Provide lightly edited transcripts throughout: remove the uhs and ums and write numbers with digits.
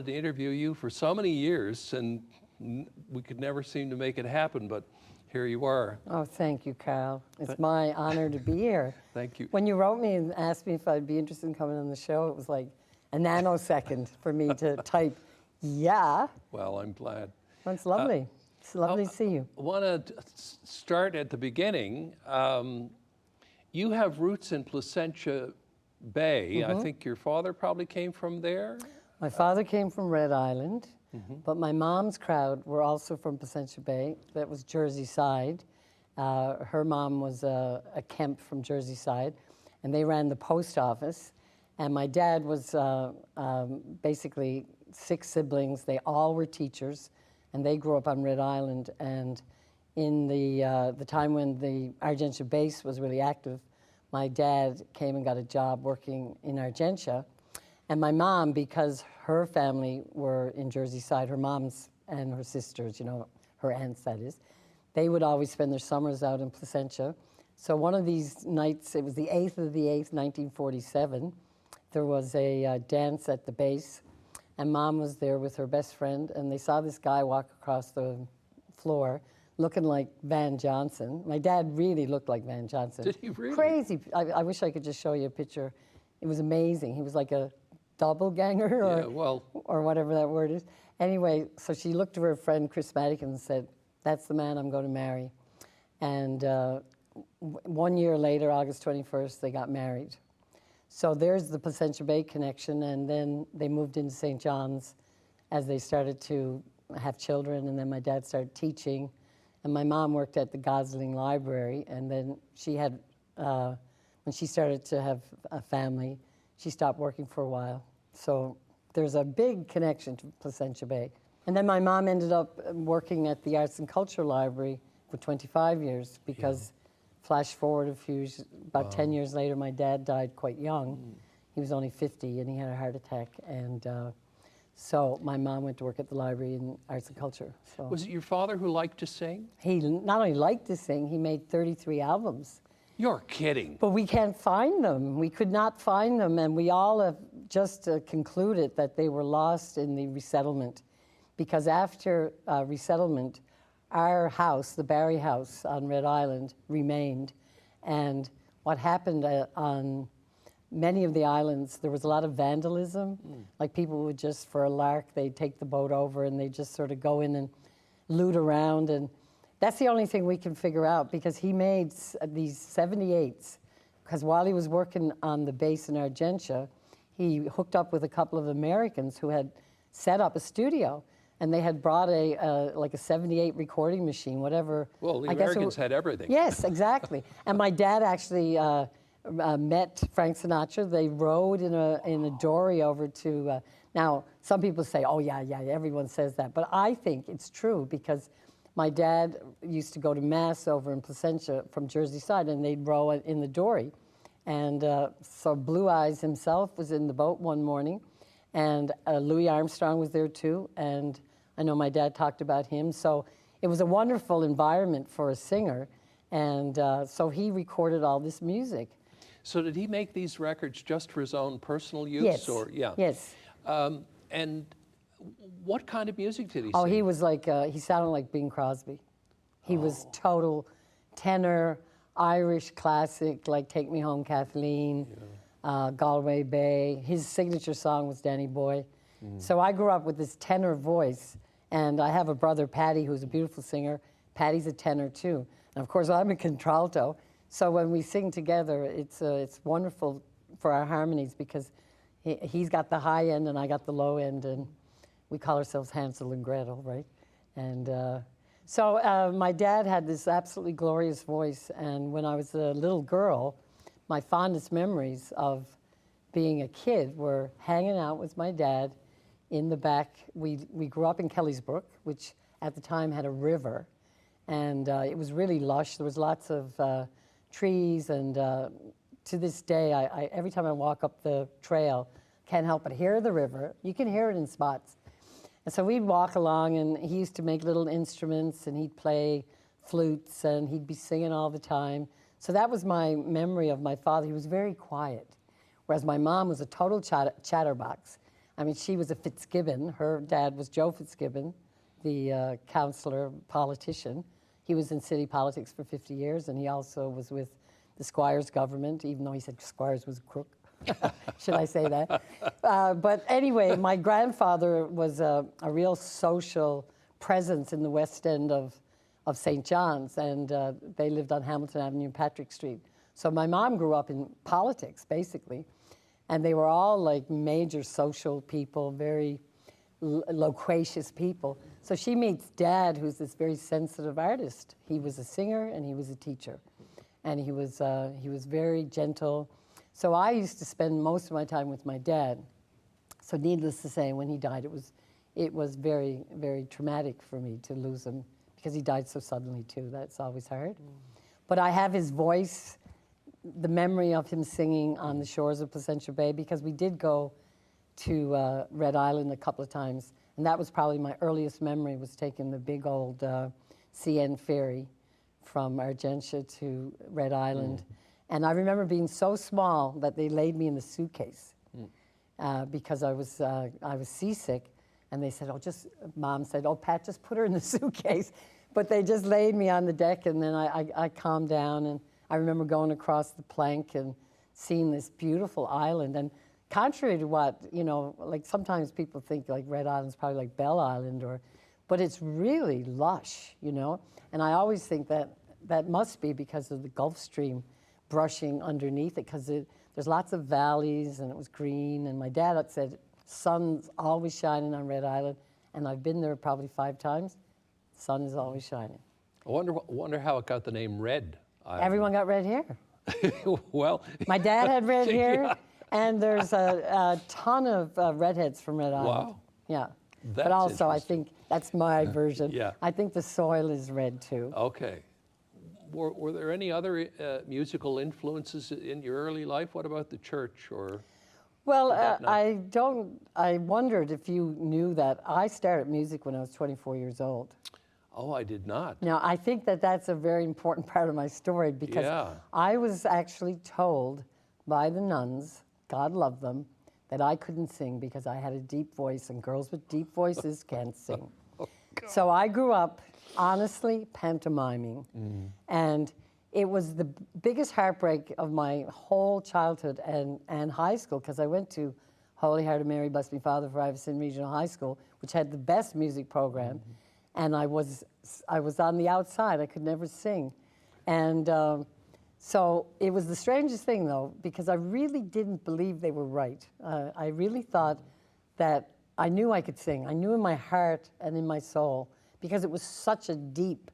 to interview you for so many years, and we could never seem to make it happen, but here you are. Oh, thank you, Karl. It's my honor to be here. Thank you. When you wrote me and asked me if I'd be interested in coming on the show, it was like a nanosecond for me to type, yeah. Well, I'm glad. Well, it's lovely. It's lovely to see you. I want to start at the beginning. You have roots in Placentia Bay. I think your father probably came from there? My father came from Red Island, but my mom's crowd were also from Placentia Bay. That was Jersey side. Her mom was a Kemp from Jersey side, and they ran the post office. And my dad was basically 6 siblings. They all were teachers, and they grew up on Red Island. And in the time when the Argentia base was really active, my dad came and got a job working in Argentia. And my mom, because her family were in Jersey side, her mom's and her sisters, you know, her aunts that is, they would always spend their summers out in Placentia. So one of these nights, it was the 8th of the 8th, 1947, there was a dance at the base, and Mom was there with her best friend, and they saw this guy walk across the floor looking like Van Johnson. My dad really looked like Van Johnson. Did he really? Crazy. I wish I could just show you a picture. It was amazing. He was like a doppelganger or whatever that word is. Anyway, so she looked to her friend Chris Madigan and said, "That's the man I'm going to marry." And 1 year later, August 21st, they got married. So there's the Placentia Bay connection, and then they moved into St. John's as they started to have children, and then my dad started teaching, and my mom worked at the Gosling Library, and then she had, when she started to have a family, she stopped working for a while. So there's a big connection to Placentia Bay. And then my mom ended up working at the Arts and Culture Library for 25 years because flash forward a few, about 10 years later, my dad died quite young. He was only 50 and he had a heart attack. And so my mom went to work at the library in Arts and Culture. So Was it your father who liked to sing? he not only liked to sing, he made 33 albums. You're kidding. But we can't find them. We could not find them, and we all have just concluded that they were lost in the resettlement. Because after resettlement, our house, the Barry House on Red Island, remained. And what happened on many of the islands, there was a lot of vandalism. Like people would just, for a lark, they'd take the boat over and they'd just sort of go in and loot around. And that's the only thing we can figure out, because he made these 78s, because while he was working on the base in Argentia, he hooked up with a couple of Americans who had set up a studio, and they had brought like a 78 recording machine, whatever. Well, the Americans had everything. Yes, exactly. And my dad actually met Frank Sinatra. They rode in a dory over to, now some people say, oh yeah, everyone says that, but I think it's true, because my dad used to go to Mass over in Placentia from Jersey side, and they'd row in the dory. And so Blue Eyes himself was in the boat one morning, and Louis Armstrong was there too, and I know my dad talked about him. So it was a wonderful environment for a singer, and so he recorded all this music. So did he make these records just for his own personal use? Yes, Or, yeah. yes. And what kind of music did he Oh, sing? he was like, he sounded like Bing Crosby. He was total tenor, Irish classic, like Take Me Home Kathleen, Galway Bay. His signature song was Danny Boy. So I grew up with this tenor voice, and I have a brother, Patty, who's a beautiful singer. Patty's a tenor too. And of course, I'm a contralto. So when we sing together, it's wonderful for our harmonies, because he's got the high end and I got the low end, and we call ourselves Hansel and Gretel, right? And so my dad had this absolutely glorious voice, and when I was a little girl, my fondest memories of being a kid were hanging out with my dad in the back. We grew up in Kellysbrook, which at the time had a river, and it was really lush. There was lots of trees, and to this day, every time I walk up the trail, can't help but hear the river. You can hear it in spots. And so we'd walk along, and he used to make little instruments, and he'd play flutes, and he'd be singing all the time. So that was my memory of my father. He was very quiet, whereas my mom was a total chatterbox. I mean, she was a Fitzgibbon. Her dad was Joe Fitzgibbon, the counselor, politician. He was in city politics for 50 years, and he also was with the Squires government, even though he said Squires was a crook. Should I say that? But anyway, my grandfather was a real social presence in the West End of St. John's, and they lived on Hamilton Avenue and Patrick Street. So my mom grew up in politics, basically, and they were all like major social people, very loquacious people. So she meets Dad, who's this very sensitive artist. He was a singer and he was a teacher, and he was very gentle. So I used to spend most of my time with my dad. So needless to say, when he died, it was very, very traumatic for me to lose him, because he died so suddenly too. That's always hard. But I have his voice, the memory of him singing on the shores of Placentia Bay, because we did go to Red Island a couple of times, and that was probably my earliest memory, was taking the big old CN ferry from Argentia to Red Island. And I remember being so small that they laid me in the suitcase because I was seasick, and they said, Mom said, oh, Pat, just put her in the suitcase. But they just laid me on the deck, and then I calmed down, and I remember going across the plank and seeing this beautiful island. And contrary to what, like sometimes people think like Red Island's probably like Belle Island, but it's really lush, And I always think that must be because of the Gulf Stream brushing underneath it, because there's lots of valleys, and it was green. And my dad had said, sun's always shining on Red Island, and I've been there probably 5 times. The sun is always shining. I wonder how it got the name Red Island. Everyone got red hair. Well, my dad had red hair, yeah. And there's a ton of redheads from Red Island. Wow. Yeah. That's but also, I interesting. think that's my version. Yeah. I think the soil is red too. Okay. Were there any other musical influences in your early life? What about the church or? Well, I wondered if you knew that I started music when I was 24 years old. Oh, I did not. Now, I think that's a very important part of my story, because I was actually told by the nuns, God love them, that I couldn't sing because I had a deep voice, and girls with deep voices can't sing. So I grew up, honestly, pantomiming. And it was the biggest heartbreak of my whole childhood and high school, because I went to Holy Heart of Mary, Bless Me Father, for Iverson Regional High School, which had the best music program. And I was on the outside. I could never sing. And so it was the strangest thing, though, because I really didn't believe they were right. I really thought that I knew I could sing. I knew in my heart and in my soul, because it was such a deep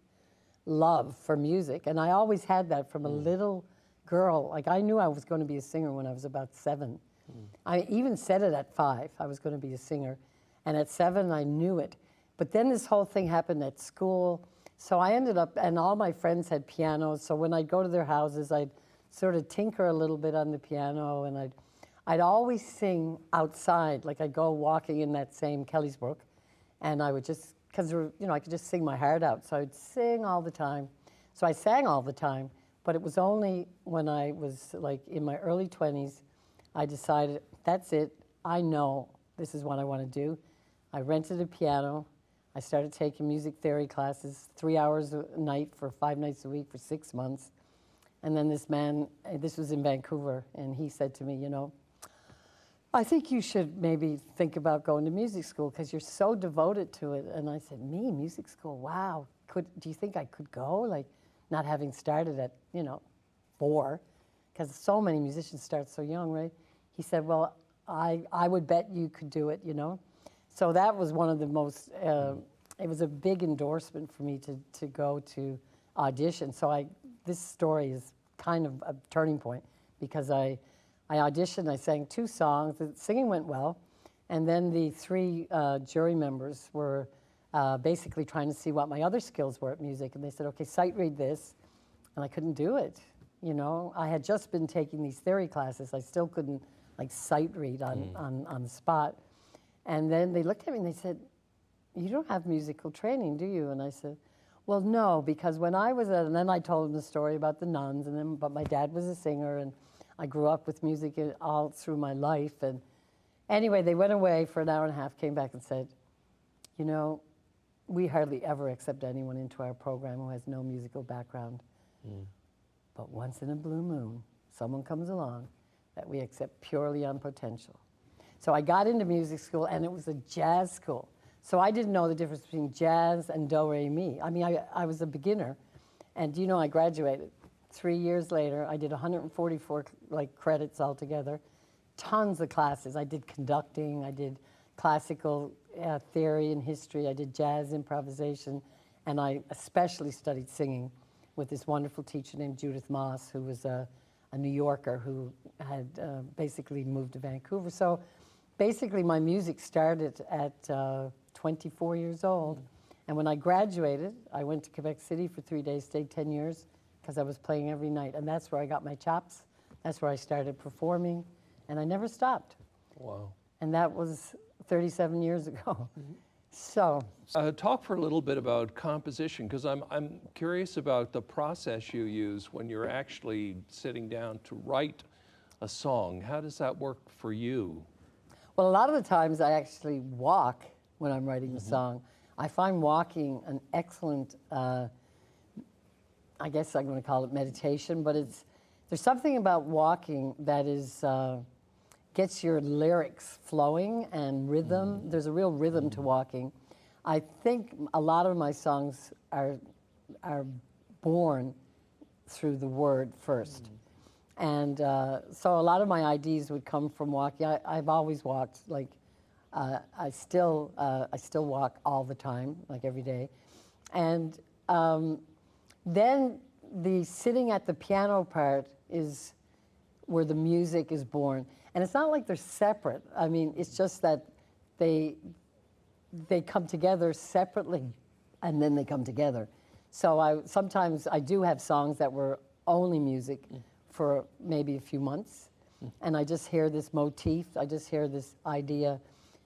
love for music. And I always had that from a little girl. Like, I knew I was going to be a singer when I was about 7. I even said it at 5, I was going to be a singer. And at 7, I knew it. But then this whole thing happened at school. So I ended up, and all my friends had pianos, so when I'd go to their houses, I'd sort of tinker a little bit on the piano, and I'd always sing outside. Like, I'd go walking in that same Kelly's Brook, and I would just, because I could just sing my heart out, so I'd sing all the time. So I sang all the time, but it was only when I was like in my early 20s, I decided, that's it, I know this is what I want to do. I rented a piano. I started taking music theory classes, 3 hours a night for 5 nights a week for 6 months. And then this man, this was in Vancouver, and he said to me, I think you should maybe think about going to music school, because you're so devoted to it. And I said, me, music school? Wow. Do you think I could go? Like, not having started at, 4, because so many musicians start so young, right? He said, well, I would bet you could do it, So that was one of the most, it was a big endorsement for me to go to audition. So this story is kind of a turning point, because I auditioned, I sang 2 songs, the singing went well, and then the 3 jury members were basically trying to see what my other skills were at music, and they said, okay, sight read this, and I couldn't do it. I had just been taking these theory classes, I still couldn't like sight read on the spot. And then they looked at me and they said, you don't have musical training, do you? And I said, well, no, because when I was and then I told them the story about the nuns, but my dad was a singer, and I grew up with music all through my life. Anyway, they went away for an hour and a half, came back and said, you know, we hardly ever accept anyone into our program who has no musical background. But once in a blue moon, someone comes along that we accept purely on potential. So I got into music school, and it was a jazz school. So I didn't know the difference between jazz and do-re-mi. I mean, I was a beginner, and you know, I graduated. 3 years later, I did 144 credits altogether, tons of classes. I did conducting, I did classical theory and history, I did jazz improvisation, and I especially studied singing with this wonderful teacher named Judith Moss, who was a New Yorker who had basically moved to Vancouver. So basically my music started at 24 years old. And when I graduated, I went to Quebec City for 3 days, stayed 10 years, because I was playing every night. And that's where I got my chops. That's where I started performing, and I never stopped. Wow. And that was 37 years ago. So. Talk for a little bit about composition, because I'm curious about the process you use when you're actually sitting down to write a song. How does that work for you? Well, a lot of the times I actually walk when I'm writing a song. I find walking an excellent, I guess I'm going to call it meditation, but there's something about walking that is, gets your lyrics flowing and rhythm. There's a real rhythm to walking. I think a lot of my songs are born through the word first. And so a lot of my ideas would come from walking. I've always walked, like, I still walk all the time, like every day. And then the sitting at the piano part is where the music is born. And it's not like they're separate. I mean, it's just that they come together separately, and then they come together. So sometimes I do have songs that were only music for maybe a few months, and I just hear this motif, I just hear this idea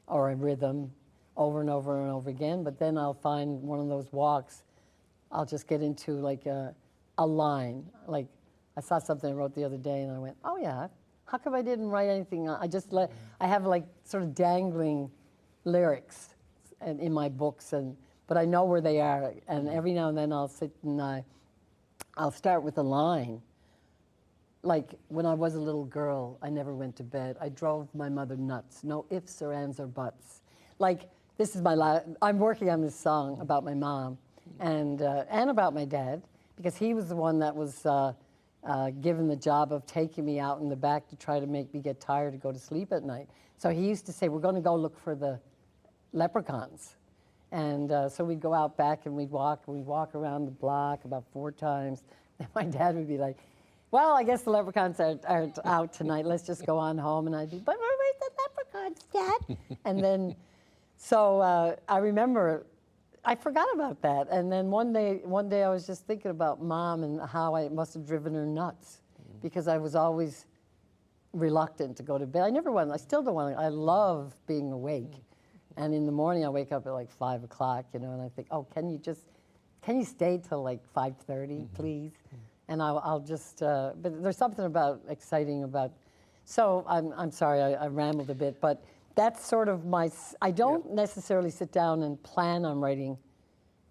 or a rhythm over and over and over again, but then I'll find one of those walks, I'll just get into like a line. Like, I saw something I wrote the other day, and I went, oh yeah, how come I didn't write anything? I have like sort of dangling lyrics in my books, but I know where they are, and every now and then I'll sit and I'll start with a line. Like, when I was a little girl, I never went to bed. I drove my mother nuts. No ifs or ands or buts. Like, this is I'm working on this song about my mom and about my dad, because he was the one that was given the job of taking me out in the back to try to make me get tired to go to sleep at night. So he used to say, we're going to go look for the leprechauns. And so we'd go out back and we'd walk around the block about 4 times. And my dad would be like, well, I guess the leprechauns aren't out tonight. Let's just go on home. And I'd be, but where's the leprechauns, Dad? And then, so I remember, I forgot about that. And then one day I was just thinking about Mom and how I must have driven her nuts, because I was always reluctant to go to bed. I still don't want to. I love being awake. And in the morning I wake up at like 5 o'clock, you know, and I think, oh, can you stay till like 5:30, please? And I'll just, but there's something exciting about, so I'm sorry, I rambled a bit, but that's sort of I don't necessarily sit down and plan on writing,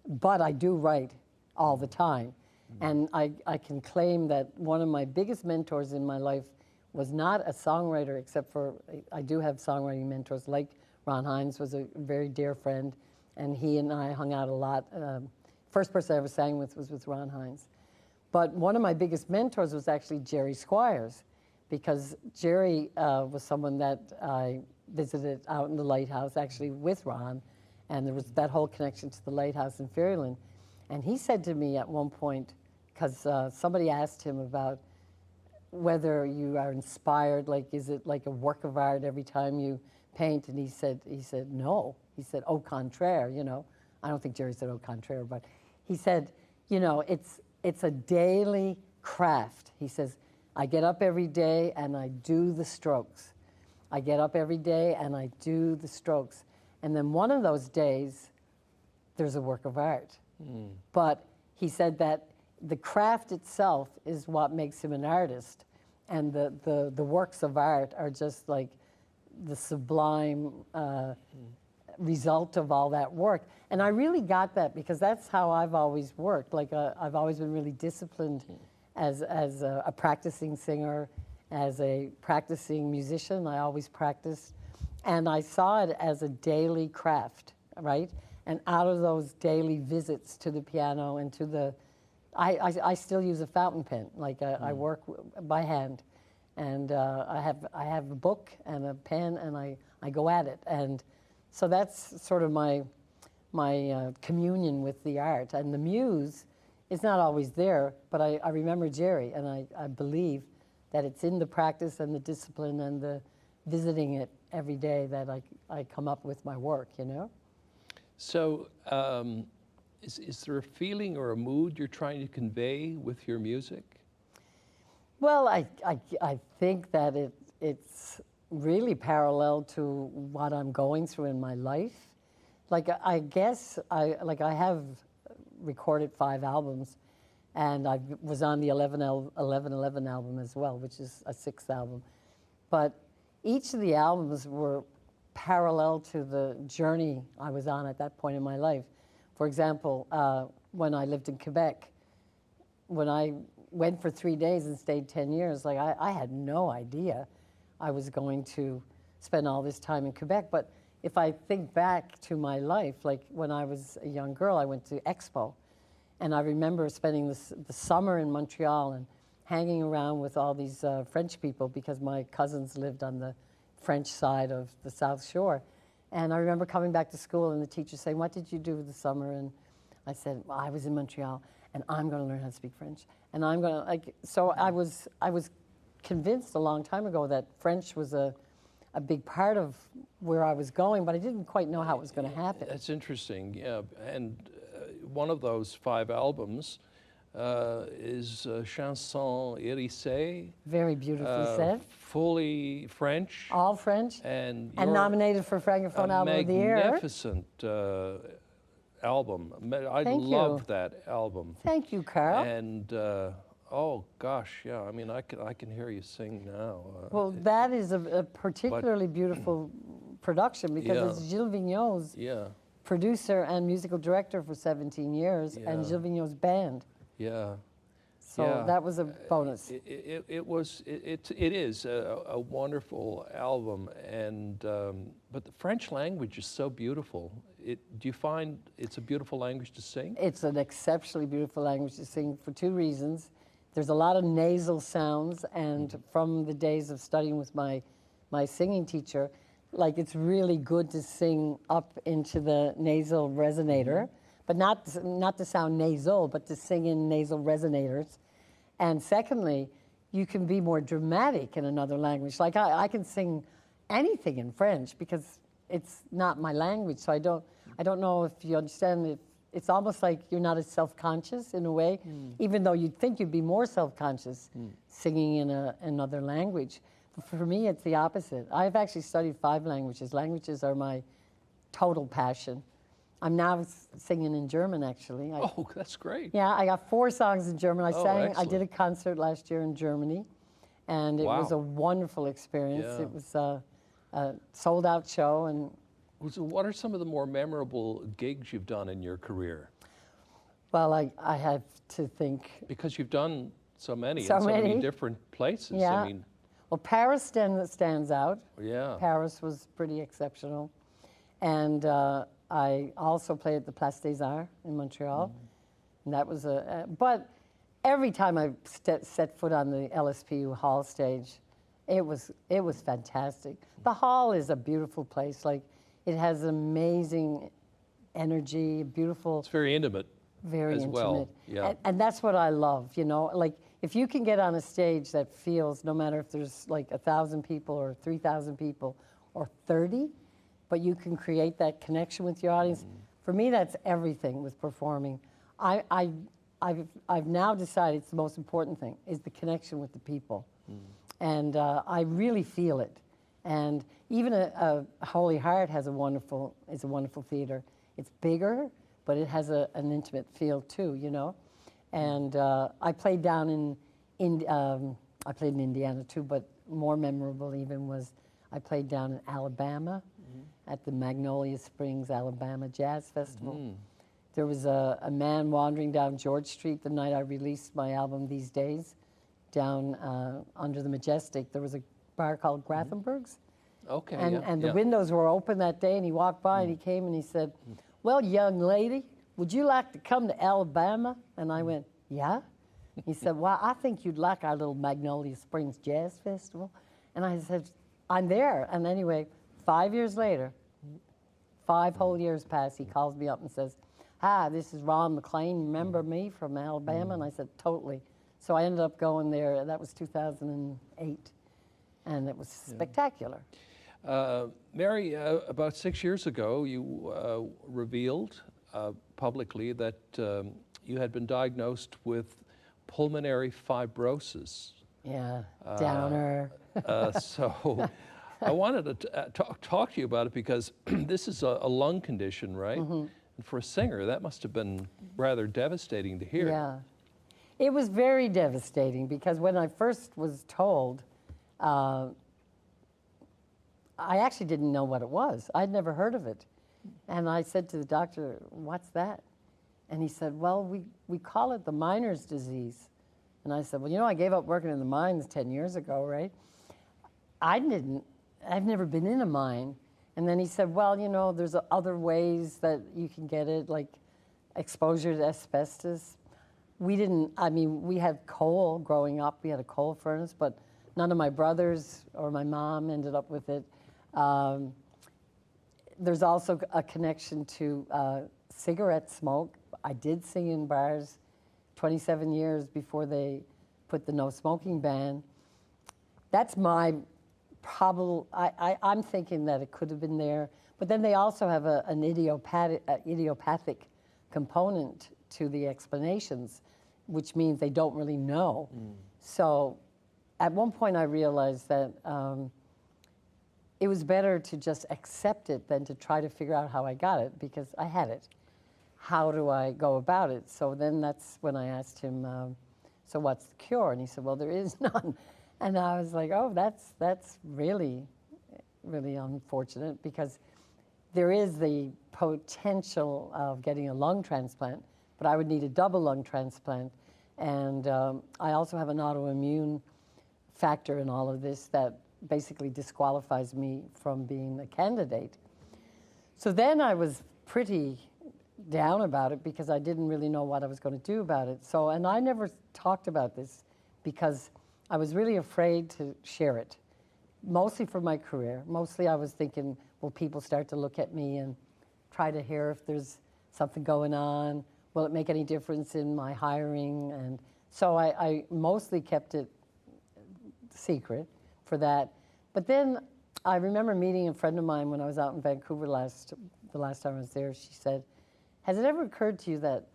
but I do write all the time. And I can claim that one of my biggest mentors in my life was not a songwriter, except for, I do have songwriting mentors, like Ron Hines was a very dear friend, and he and I hung out a lot. First person I ever sang with was with Ron Hines. But one of my biggest mentors was actually Jerry Squires, because Jerry was someone that I visited out in the lighthouse, actually with Ron, and there was that whole connection to the lighthouse in Fairyland. And he said to me at one point, because somebody asked him about whether you are inspired, like, is it like a work of art every time you paint? And he said no. He said, au contraire, you know. I don't think Jerry said au contraire, but he said, you know, it's a daily craft. He says, I get up every day and I do the strokes. I get up every day and I do the strokes. And then one of those days, there's a work of art. But he said that the craft itself is what makes him an artist. And the works of art are just like the sublime result of all that work. And I really got that because that's how I've always worked. Like I've always been really disciplined as a practicing singer, as a practicing musician. I always practiced. And I saw it as a daily craft, right? And out of those daily visits to the piano and to the, I still use a fountain pen. Like I work by hand. And I have a book and a pen, and I go at it. And so that's sort of my communion with the art. And the muse is not always there, but I remember Jerry, and I believe that it's in the practice and the discipline and the visiting it every day that I come up with my work, you know? So is there a feeling or a mood you're trying to convey with your music? Well, I think that it's really parallel to what I'm going through in my life. Like I guess I have recorded 5 albums, and I was on the 11/11 album as well, which is a 6th album. But each of the albums were parallel to the journey I was on at that point in my life. For example, when I lived in Quebec, when I went for 3 days and stayed 10 years, like I had no idea I was going to spend all this time in Quebec. But if I think back to my life, like when I was a young girl, I went to Expo, and I remember spending the summer in Montreal and hanging around with all these French people because my cousins lived on the French side of the South Shore. And I remember coming back to school and the teacher saying, "What did you do the summer?" And I said, "Well, I was in Montreal, and I'm going to learn how to speak French." And I'm going to, like, so I was convinced a long time ago that French was a big part of where I was going, but I didn't quite know how it was going to happen. That's interesting, yeah. And one of those 5 albums is Chanson Hérissée. Very beautifully said. Fully French. All French. And nominated for Francophone Album of the Year. Magnificent album. I loved that album. Thank you, Karl. And oh gosh, yeah. I mean, I can hear you sing now. Well, that is a particularly beautiful production because it's Gilles Vigneault's producer and musical director for 17 years, and Gilles Vigneault's band. Yeah. So that was a bonus. It is a wonderful album, and but the French language is so beautiful. Do you find it's a beautiful language to sing? It's an exceptionally beautiful language to sing for 2 reasons. There's a lot of nasal sounds, and from the days of studying with my singing teacher, like it's really good to sing up into the nasal resonator, but not to sound nasal, but to sing in nasal resonators. And secondly, you can be more dramatic in another language. Like I can sing anything in French because it's not my language, so I don't know if you understand. It's almost like you're not as self-conscious in a way, even though you'd think you'd be more self-conscious singing in another language. But for me, it's the opposite. I've actually studied 5 languages. Languages are my total passion. I'm now singing in German, actually. Oh, that's great. Yeah, I got 4 songs in German. Excellent. I did a concert last year in Germany, and it was a wonderful experience. Yeah. It was a sold-out show. And So what are some of the more memorable gigs you've done in your career? well, I have to think. Because you've done so many So in so many many. different places. Yeah. I mean, Well, Paris stands out. yeah. Paris was pretty exceptional. And I also played at the Place des Arts in Montreal. And that was but every time I set foot on the LSPU hall stage, it was fantastic. The hall is a beautiful place. Like, it has amazing energy, beautiful. It's very intimate. Very as intimate. well, yeah. And that's what I love, you know? Like, if you can get on a stage that feels, no matter if there's like 1,000 people or 3,000 people or 30, but you can create that connection with your audience. For me, that's everything with performing. I've now decided it's the most important thing, is the connection with the people. And I really feel it. And even a Holy Heart is a wonderful theater. It's bigger, but it has an intimate feel too, you know? And I played down I played in Indiana too, but more memorable even was I played down in Alabama at the Magnolia Springs, Alabama Jazz Festival. There was a man wandering down George Street the night I released my album These Days, down under the Majestic. There was a bar called Grafenberg's. Okay, And the windows were open that day, and he walked by and he came and he said, "Well, young lady, would you like to come to Alabama?" And I went, "Yeah." He said, "Well, I think you'd like our little Magnolia Springs Jazz Festival." And I said, "I'm there." And anyway, 5 years later, 5 whole years passed, he calls me up and says, "Hi, this is Ron McLean. Remember me from Alabama?" And I said, "Totally." So I ended up going there. That was 2008, and it was spectacular. Mary, about 6 years ago, you revealed publicly that you had been diagnosed with pulmonary fibrosis. Yeah, downer. So I wanted to talk to you about it because this is a lung condition, right? And for a singer, that must have been rather devastating to hear. Yeah. It was very devastating because when I first was told, I actually didn't know what it was. I'd never heard of it. And I said to the doctor, "What's that?" And he said, "Well, we call it the miner's disease." And I said, "Well, you know, I gave up working in the mines 10 years ago, right?" I've never been in a mine. And then he said, "Well, you know, there's other ways that you can get it, like exposure to asbestos." We had coal growing up. We had a coal furnace, but none of my brothers or my mom ended up with it. There's also a connection to cigarette smoke. I did sing in bars 27 years before they put the no smoking ban. That's my probable, I'm thinking that it could have been there. But then they also have an idiopathic component to the explanations, which means they don't really know. So at one point I realized that it was better to just accept it than to try to figure out how I got it, because I had it. How do I go about it? So then that's when I asked him, "So what's the cure?" And he said, "Well, there is none." And I was like, "Oh, that's really, really unfortunate," because there is the potential of getting a lung transplant, but I would need a double lung transplant. And I also have an autoimmune factor in all of this that basically disqualifies me from being a candidate. So then I was pretty down about it because I didn't really know what I was going to do about it. So, and I never talked about this because I was really afraid to share it, mostly for my career. Mostly I was thinking, will people start to look at me and try to hear if there's something going on? Will it make any difference in my hiring? And so I mostly kept it secret for that. But then I remember meeting a friend of mine when I was out in Vancouver the last time I was there. She said, "Has it ever occurred to you that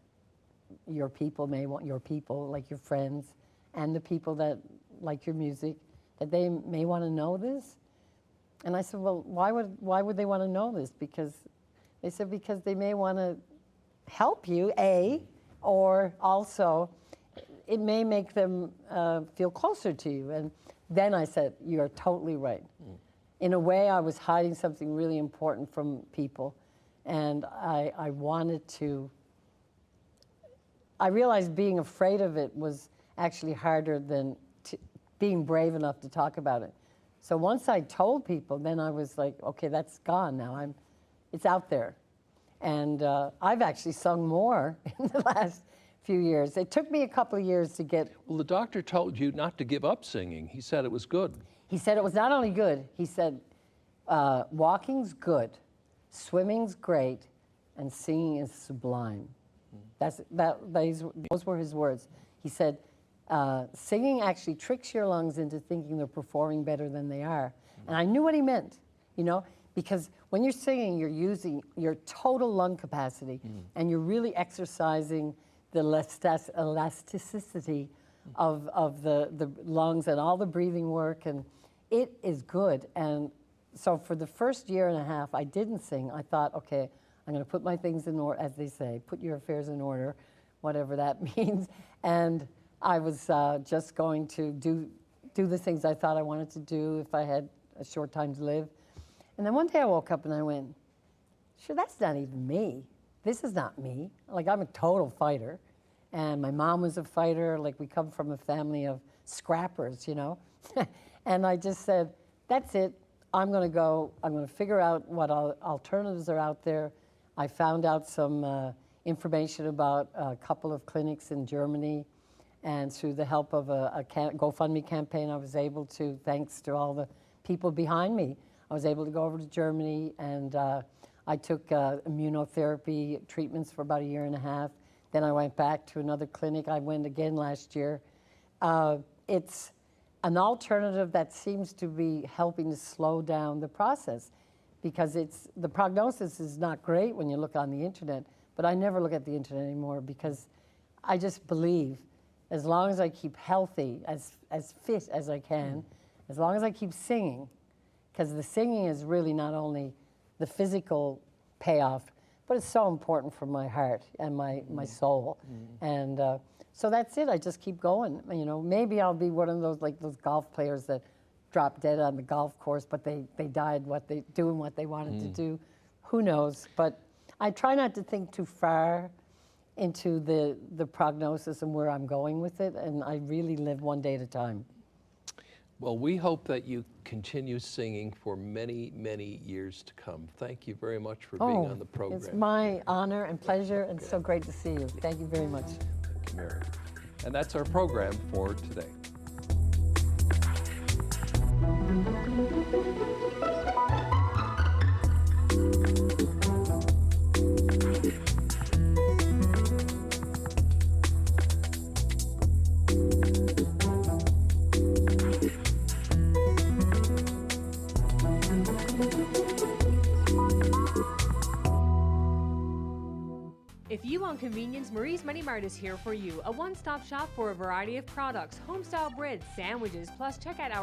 your people may want, your people, like your friends, and the people that like your music, that they may want to know this?" And I said, "Well, why would they want to know this?" Because they said, because they may want to help you, or also it may make them feel closer to you. And then I said, "You're totally right." In a way, I was hiding something really important from people, and I wanted to. I realized being afraid of it was actually harder than being brave enough to talk about it. So once I told people, then I was like, okay, that's gone now. It's out there. And I've actually sung more in the last few years. It took me a couple of years to get. Well, the doctor told you not to give up singing. He said it was good. He said it was not only good, he said walking's good, swimming's great, and singing is sublime. Those were his words. He said, singing actually tricks your lungs into thinking they're performing better than they are. And I knew what he meant, you know, because when you're singing, you're using your total lung capacity, and you're really exercising the elasticity of the lungs and all the breathing work, and it is good. And so for the first year and a half, I didn't sing. I thought, okay, I'm going to put my things in order, as they say, put your affairs in order, whatever that means. And I was just going to do the things I thought I wanted to do. If I had a short time to live. And then one day I woke up and I went, sure, that's not even me. This is not me. Like, I'm a total fighter. And my mom was a fighter. Like, we come from a family of scrappers, you know? And I just said, that's it. I'm going to go. I'm going to figure out what alternatives are out there. I found out some information about a couple of clinics in Germany. And through the help of a GoFundMe campaign, I was able to, thanks to all the people behind me, I was able to go over to Germany, and I took immunotherapy treatments for about 1.5 years. Then I went back to another clinic. I went again last year. It's an alternative that seems to be helping to slow down the process, because the prognosis is not great when you look on the internet, but I never look at the internet anymore, because I just believe as long as I keep healthy, as fit as I can, as long as I keep singing, because the singing is really not only the physical payoff, but it's so important for my heart and my soul. And so that's it. I just keep going. You know, maybe I'll be one of those, like those golf players that dropped dead on the golf course, but they died doing what they wanted to do. Who knows? But I try not to think too far into the prognosis and where I'm going with it, and I really live one day at a time. Well, we hope that you continue singing for many, many years to come. Thank you very much for being on the program. It's my honor and pleasure, and so great to see you. Thank you very much. Thank you, Mary. And that's our program for today. If you want convenience, Marie's Mini Mart is here for you. A one-stop shop for a variety of products, home-style breads, sandwiches, plus check out our